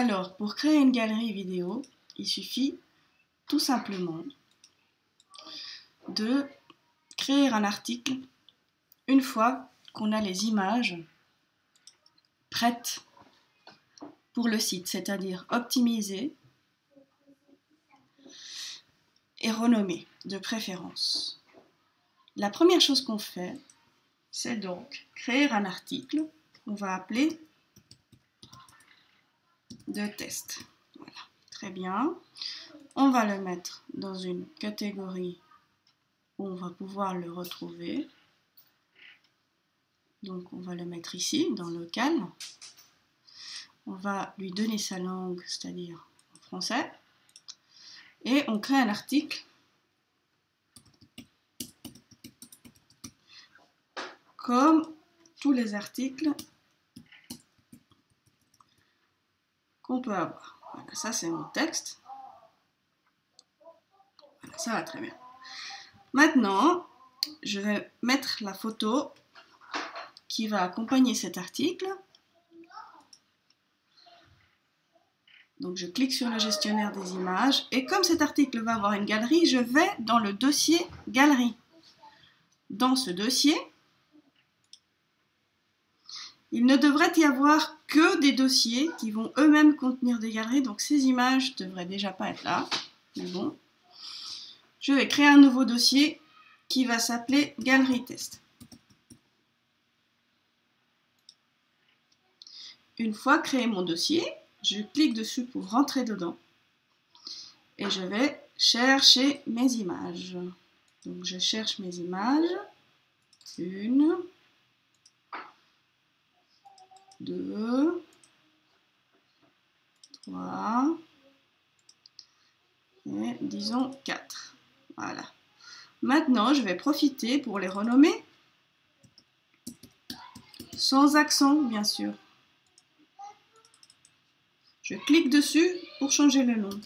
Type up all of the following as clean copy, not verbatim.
Alors, pour créer une galerie vidéo, il suffit tout simplement de créer un article une fois qu'on a les images prêtes pour le site, c'est-à-dire optimisées et renommées de préférence. La première chose qu'on fait, c'est donc créer un article qu'on va appeler de test. Voilà, très bien. On va le mettre dans une catégorie où on va pouvoir le retrouver. Donc on va le mettre ici, dans local. On va lui donner sa langue, c'est-à-dire en français. Et on crée un article comme tous les articles qu'on peut avoir. Voilà, ça c'est mon texte. Voilà, ça va très bien. Maintenant, je vais mettre la photo qui va accompagner cet article. Donc je clique sur le gestionnaire des images et comme cet article va avoir une galerie, je vais dans le dossier galerie. Dans ce dossier, il ne devrait y avoir que des dossiers qui vont eux-mêmes contenir des galeries, donc ces images ne devraient déjà pas être là, mais bon. Je vais créer un nouveau dossier qui va s'appeler Galerie Test. Une fois créé mon dossier, je clique dessus pour rentrer dedans et je vais chercher mes images. Donc je cherche mes images. 1, 2, 3 et disons 4. Voilà. Maintenant, je vais profiter pour les renommer sans accent, bien sûr. Je clique dessus pour changer le nom.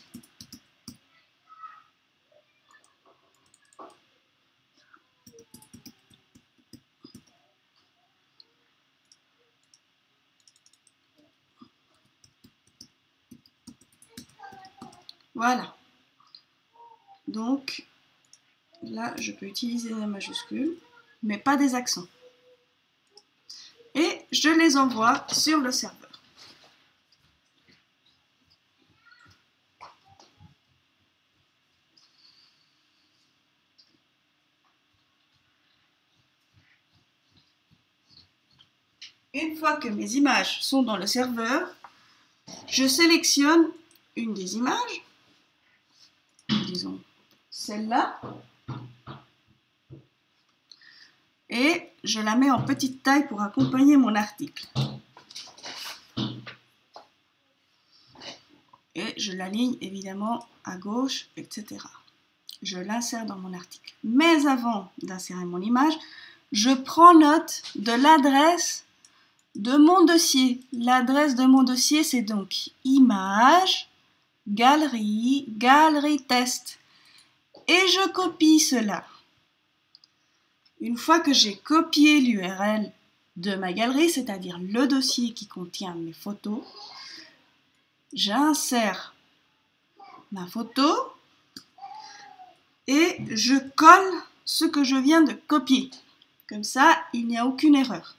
Voilà. Donc, là, je peux utiliser des majuscules, mais pas des accents. Et je les envoie sur le serveur. Une fois que mes images sont dans le serveur, je sélectionne une des images, disons celle-là, et je la mets en petite taille pour accompagner mon article. Et je l'aligne évidemment à gauche, etc. Je l'insère dans mon article. Mais avant d'insérer mon image, je prends note de l'adresse de mon dossier. L'adresse de mon dossier, c'est donc image, galerie, galerie test. Et je copie cela. Une fois que j'ai copié l'URL de ma galerie, c'est-à-dire le dossier qui contient mes photos, j'insère ma photo et je colle ce que je viens de copier. Comme ça, il n'y a aucune erreur.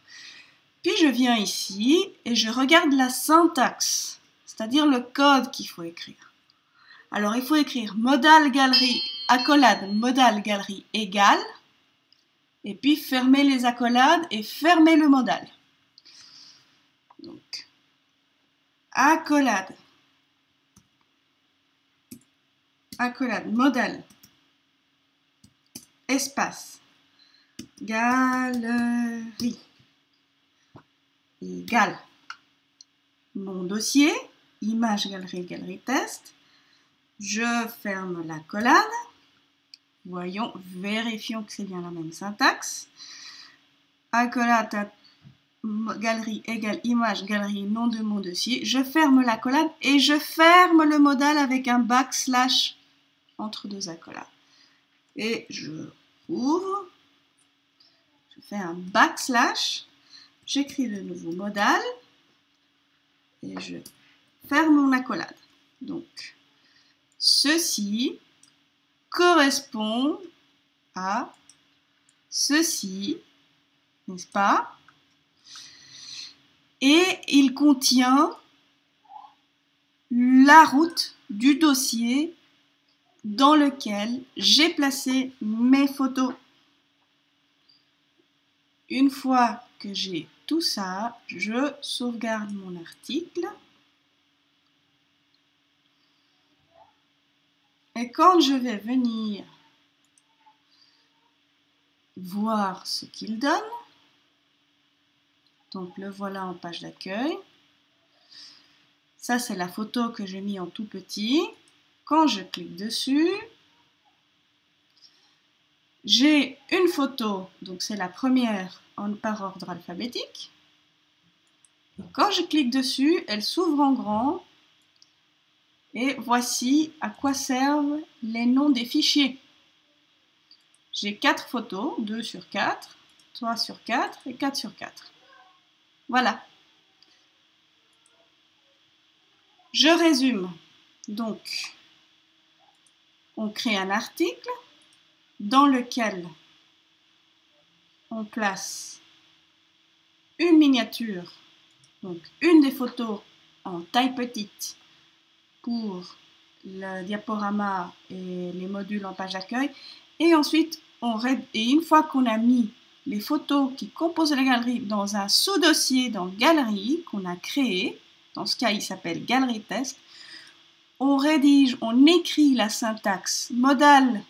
Puis je viens ici et je regarde la syntaxe, c'est-à-dire le code qu'il faut écrire. Alors il faut écrire modal galerie, accolade modal galerie égale, et puis fermer les accolades et fermer le modal. Donc, accolade, modal, espace, galerie, égale mon dossier, image galerie, galerie test, je ferme l'accolade, voyons, vérifions que c'est bien la même syntaxe, accolade galerie égale image galerie nom de mon dossier, je ferme l'accolade et je ferme le modal avec un backslash entre deux accolades. Et je ouvre, je fais un backslash, j'écris le nouveau modal et je faire mon accolade. Donc, ceci correspond à ceci, n'est-ce pas? Et il contient la route du dossier dans lequel j'ai placé mes photos. Une fois que j'ai tout ça, je sauvegarde mon article. Et quand je vais venir voir ce qu'il donne, donc le voilà en page d'accueil. Ça, c'est la photo que j'ai mis en tout petit. Quand je clique dessus, j'ai une photo, donc c'est la première par ordre alphabétique. Et quand je clique dessus, elle s'ouvre en grand. Et voici à quoi servent les noms des fichiers. J'ai 4 photos, 2 sur 4, 3 sur 4 et 4 sur 4. Voilà. Je résume. Donc, on crée un article dans lequel on place une miniature, donc une des photos en taille petite pour le diaporama et les modules en page d'accueil. Et ensuite, une fois qu'on a mis les photos qui composent la galerie dans un sous-dossier dans Galerie qu'on a créé, dans ce cas il s'appelle Galerie Test, on rédige, on écrit la syntaxe modal,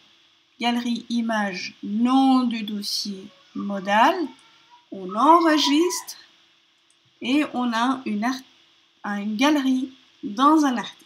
galerie, image, nom du dossier modal, on enregistre et on a une galerie dans un article.